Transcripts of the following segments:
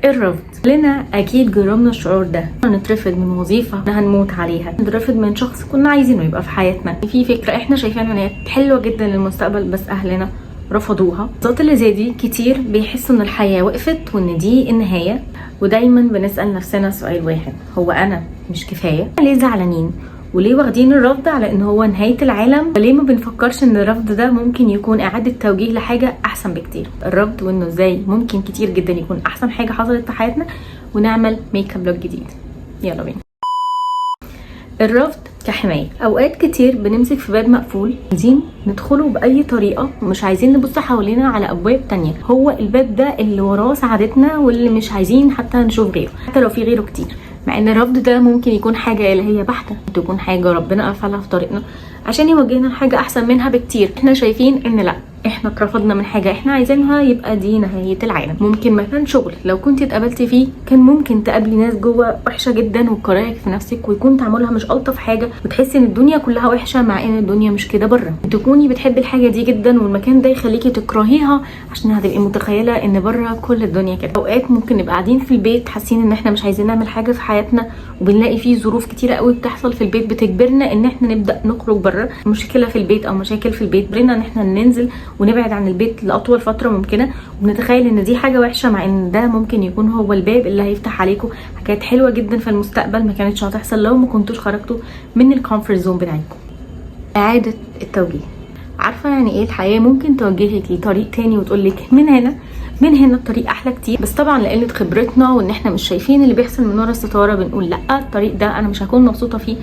الرفض كلنا اكيد جربنا الشعور ده، نترفض من وظيفه هنموت عليها، نترفض من شخص كنا عايزينه يبقى في حياتنا، في فكره احنا شايفينها ان هي حلوه جدا للمستقبل بس اهلنا رفضوها. الذات اللي زي دي كتير بيحسوا ان الحياه وقفت وان دي النهايه، ودايما بنسال نفسنا سؤال واحد: هو انا مش كفايه؟ ليه زعلانين؟ وليه واخدين الرفض على ان هو نهايه العالم؟ وليه ما بنفكرش ان الرفض ده ممكن يكون اعاده توجيه لحاجه احسن بكتير؟ الرفض وانه ازاي ممكن كتير جدا يكون احسن حاجه حصلت في حياتنا، ونعمل ميك اب لوك جديد. يلا بينا. الرفض كحماية. اوقات كتير بنمسك في باب مقفول عايزين ندخله باي طريقة، ومش عايزين نبص حوالينا على ابواب تانية. هو الباب ده اللي وراه سعادتنا واللي مش عايزين حتى نشوف غيره، حتى لو في غيره كتير. مع ان الرفض ده ممكن يكون حاجة الهية بحتة، تكون حاجة ربنا قفلها في طريقنا عشان يوجهنا لحاجة احسن منها بكتير. احنا شايفين ان لا، احنا اترفضنا من حاجه احنا عايزينها يبقى دي نهايه العالم. ممكن مكان شغل لو كنت اتقابلتي فيه كان ممكن تقابلي ناس جوه وحشه جدا وتكرهك في نفسك، ويكون تعاملها مش الطف حاجه، وتحسي ان الدنيا كلها وحشه، مع ان الدنيا مش كده بره. تكوني بتحبي الحاجه دي جدا والمكان ده يخليكي تكرهيها عشان هتبقي متخيله ان بره كل الدنيا كده. اوقات ممكن نبقى قاعدين في البيت حاسين ان احنا مش عايزين نعمل حاجه في حياتنا، وبنلاقي فيه ظروف كتيره قوي بتحصل في البيت بتجبرنا ان احنا نبدا نخرج بره. مشكله في البيت او مشاكل في البيت برنا ان احنا ننزل ونبعد عن البيت لاطول فتره ممكنه، وبنتخيل ان دي حاجه وحشه، مع ان ده ممكن يكون هو الباب اللي هيفتح عليكم حاجات حلوه جدا في المستقبل ما كانتش هتحصل لو ما كنتوش خرجتوا من الكومفورت زون بتاعتكم. اعاده التوجيه. عارفه يعني ايه؟ الحياه ممكن توجهك لطريق تاني وتقولك من هنا الطريق احلى كتير، بس طبعا لقله خبرتنا وان احنا مش شايفين اللي بيحصل من ورا الستاره بنقول لا، الطريق ده انا مش هكون مبسوطه فيه،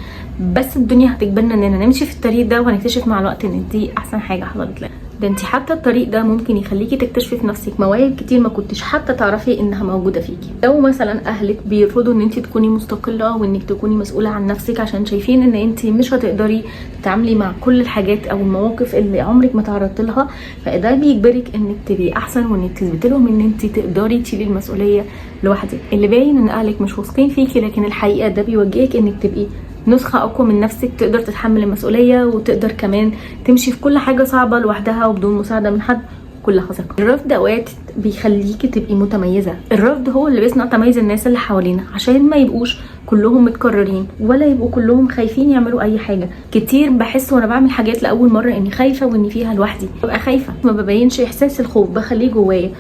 بس الدنيا هتجبرنا اننا نمشي في الطريق ده، وهنكتشف مع الوقت ان دي احسن حاجه حصلت لنا. ده انت حتى الطريق ده ممكن يخليكي تكتشفي في نفسك مواهب كتير ما كنتش حتى تعرفي انها موجوده فيكي. لو مثلا اهلك بيرفضوا ان انت تكوني مستقله وانك تكوني مسؤوله عن نفسك عشان شايفين ان انت مش هتقدري تتعاملي مع كل الحاجات او المواقف اللي عمرك ما تعرضت لها، فده بيجبرك انك تبقي احسن وانك تثبتي لهم ان انت تقدري تشيلي المسؤوليه لوحدك. اللي باين ان اهلك مش واثقين فيكي، لكن الحقيقه ده بيوجهك انك تبقي نسخة أقوى من نفسك، تقدر تتحمل المسؤولية وتقدر كمان تمشي في كل حاجة صعبة لوحدها وبدون مساعدة من حد، كلها ثقة. الرفض أوقات بيخليكي تبقي متميزة. الرفض هو اللي بيصنع تميز الناس اللي حوالينا عشان ما يبقوش كلهم متكررين ولا يبقوا كلهم خايفين يعملوا أي حاجة. كتير بحس وأنا بعمل حاجات لأول مرة إني خايفة وإني فيها لوحدي، ببقى خايفة ما ببينش إحساس الخوف، بخليه جوايا،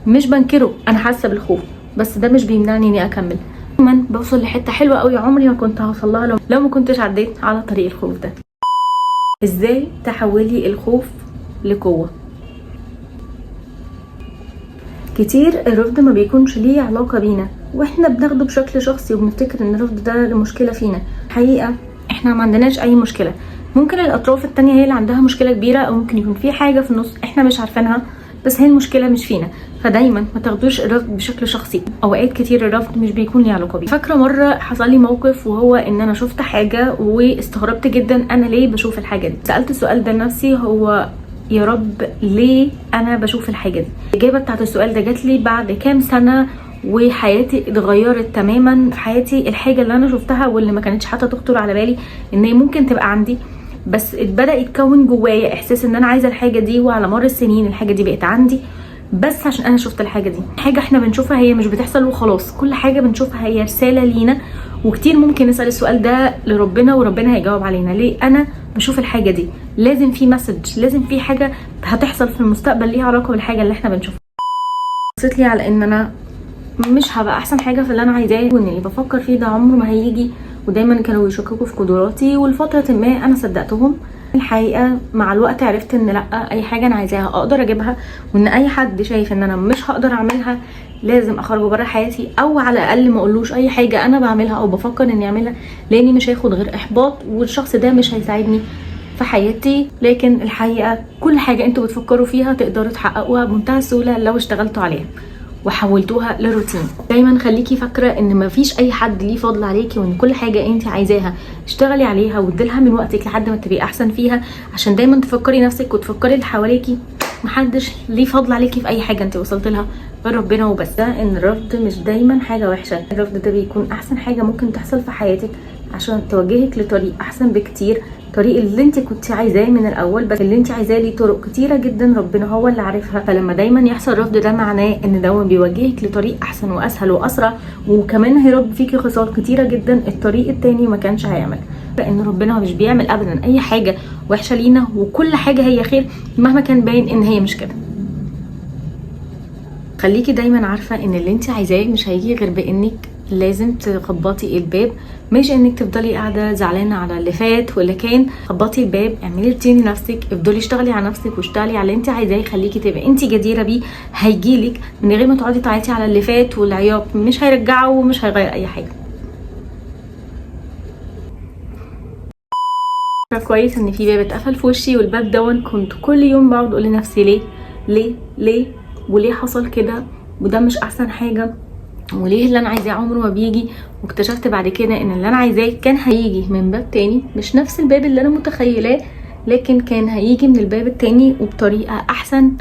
مش بنكره، أنا حاسة بالخوف بس ده مش بيمنعني إني أكمل. دايما بوصل لحته حلوه قوي عمري ما كنت هوصل لها لو ما كنتش عديت على طريق الخوف ده. ازاي تحولي الخوف لقوه؟ كتير الرفض ما بيكونش ليه علاقه بينا واحنا بناخده بشكل شخصي وبنفتكر ان الرفض ده مشكله فينا. الحقيقه احنا ما عندناش اي مشكله، ممكن الاطراف التانية هي اللي عندها مشكله كبيره، او ممكن يكون في حاجه في النص احنا مش عارفينها، بس هي المشكله مش فينا. فدايما ما تاخدوش الرفض بشكل شخصي. اوقات كتير الرفض مش بيكون ليه علاقه بيه. فاكره مره حصل لي موقف، وهو ان انا شفت حاجه واستغربت جدا انا ليه بشوف الحاجه دي. سالت السؤال ده لنفسي، هو يا رب ليه انا بشوف الحاجه دي؟ الاجابه بتاعت السؤال ده جات لي بعد كام سنه وحياتي اتغيرت تماما. في حياتي الحاجه اللي انا شفتها واللي ما كانتش حتى تخطر على بالي ان هي ممكن تبقى عندي، بس بدأ يتكون جوايا احساس ان انا عايزه الحاجه دي، وعلى مر السنين الحاجه دي بقت عندي بس عشان انا شفت الحاجه دي. حاجه احنا بنشوفها هي مش بتحصل وخلاص، كل حاجه بنشوفها هي رساله لينا. وكتير ممكن نسال السؤال ده لربنا وربنا هيجاوب علينا، ليه انا بشوف الحاجه دي؟ لازم في مسج، لازم في حاجه هتحصل في المستقبل ليها علاقه بالحاجه اللي احنا بنشوفها. بصيت لي على ان انا مش هبقى احسن حاجه في اللي انا عايزاه، وان اللي بفكر فيه ده عمره ما هيجي، ودايما كانوا يشككوا في قدراتي، ولفتره ما انا صدقتهم. الحقيقه مع الوقت عرفت ان لا، اي حاجه انا عايزاها اقدر اجيبها، وان اي حد شايف ان انا مش هقدر اعملها لازم اخرجه بره حياتي، او على الاقل ما اقولوش اي حاجه انا بعملها او بفكر اني اعملها، لاني مش هاخد غير احباط، والشخص ده مش هيساعدني في حياتي. لكن الحقيقه كل حاجه انتوا بتفكروا فيها تقدروا تحققوها بمنتهى السهوله لو اشتغلتوا عليها وحولتوها لروتين. دايما خليكي فاكره ان مفيش اي حد ليه فضل عليكي، وان كل حاجه انت عايزاها اشتغلي عليها واديلها من وقتك لحد ما تبقي احسن فيها، عشان دايما تفكري نفسك وتفكري اللي حواليكي محدش ليه فضل عليكي في اي حاجه انت وصلت لها غير ربنا وبس. ده ان الرفض مش دايما حاجه وحشه، الرفض ده بيكون احسن حاجه ممكن تحصل في حياتك عشان توجهك لطريق احسن بكتير، الطريق اللي انت كنت عايزاه من الاول، بس اللي انت عايزاه ليه طرق كتيره جدا ربنا هو اللي عارفها. فلما دايما يحصل رفض ده معناه ان ده بيوجهك لطريق احسن واسهل واسرع، وكمان هيرد فيكي خصال كتيره جدا الطريق التاني ما كانش هيعمل. لان ربنا مش بيعمل ابدا اي حاجه وحشه لينا، وكل حاجه هي خير مهما كان باين ان هي مش كده. خليكي دايما عارفه ان اللي انت عايزاه مش هيجي غير بانك لازم تخبطي الباب، مش انك تفضلي قاعده زعلانه على اللي فات واللي كان. خبطي الباب، اعملي روتين لنفسك، افضلي اشتغلي على نفسك واشتغلي على اللي انت عايزاه يخليكي تبقي انت جديره بيه، هيجيلك من غير ما تقعدي تعيطي على اللي فات. والعياط مش هيرجعه ومش هيغير اي حاجه. كويس ان في باب اتقفل في وشي، والباب دون كنت كل يوم بقعد اقول لنفسي ليه ليه ليه وليه حصل كده، وده مش احسن حاجه، وليه اللي انا عايزاه عمره ما بيجي. واكتشفت بعد كده ان اللي انا عايزاه كان هيجي من باب تاني، مش نفس الباب اللي انا متخيلاه، لكن كان هيجي من الباب التاني وبطريقه احسن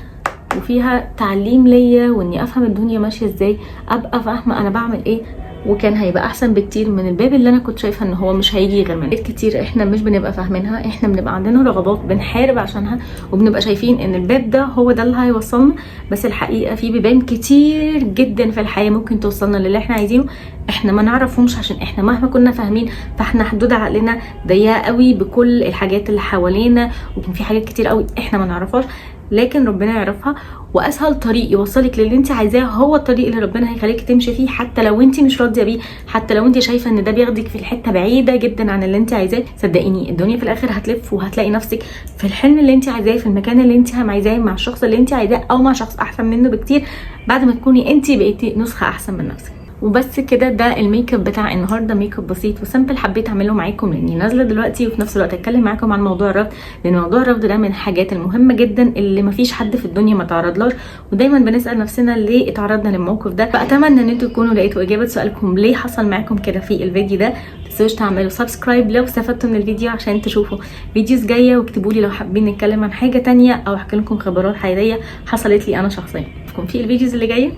وفيها تعليم ليا، واني افهم الدنيا ماشيه ازاي، ابقى فاهمه انا بعمل ايه، وكان هيبقى احسن بكتير من الباب اللي انا كنت شايفه ان هو مش هيجي غير منه. كتير احنا مش بنبقى فاهمينها، احنا بنبقى عندنا رغبات بنحارب عشانها، وبنبقى شايفين ان الباب ده هو ده اللي هيوصلنا، بس الحقيقه في بيبان كتير جدا في الحياه ممكن توصلنا للي احنا عايزينه، احنا ما نعرفهمش عشان احنا مهما كنا فاهمين فاحنا حدود عقلنا ضيقه قوي بكل الحاجات اللي حوالينا، وكان في حاجات كتير قوي احنا ما نعرفهاش لكن ربنا يعرفها. واسهل طريق يوصلك للي انت عايزاه هو الطريق اللي ربنا هيخليك تمشي فيه، حتى لو انت مش راضيه بيه، حتى لو انت شايفه ان ده بياخدك في الحته بعيده جدا عن اللي انت عايزاه. صدقيني الدنيا في الاخر هتلف، وهتلاقي نفسك في الحلم اللي انت عايزاه، في المكان اللي انت عايزاه، مع الشخص اللي انت عايزاه، او مع شخص احسن منه بكتير، بعد ما تكوني انت بقيتي نسخه احسن من نفسك. وبس كده، ده الميك اب بتاع النهارده، ميك اب بسيط وسامبل حبيت اعمله معاكم لاني نازله دلوقتي، وفي نفس الوقت اتكلم معاكم عن موضوع الرفض، لان موضوع الرفض ده من الحاجات المهمه جدا اللي مفيش حد في الدنيا ما تعرضلهاش، ودايما بنسال نفسنا ليه اتعرضنا للموقف ده. فاتمنى ان انتوا تكونوا لقيتوا اجابه سؤالكم ليه حصل معاكم كده في الفيديو ده. متنسوش تعملوا سبسكرايب لو استفدتوا من الفيديو عشان تشوفوا فيديوز جايه، واكتبوا لي لو حابين نتكلم عن حاجه تانية او احكي لكم خبرات حقيقيه حصلت لي انا شخصيا. اشوفكم في الفيديوز اللي جايه.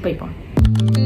باي باي.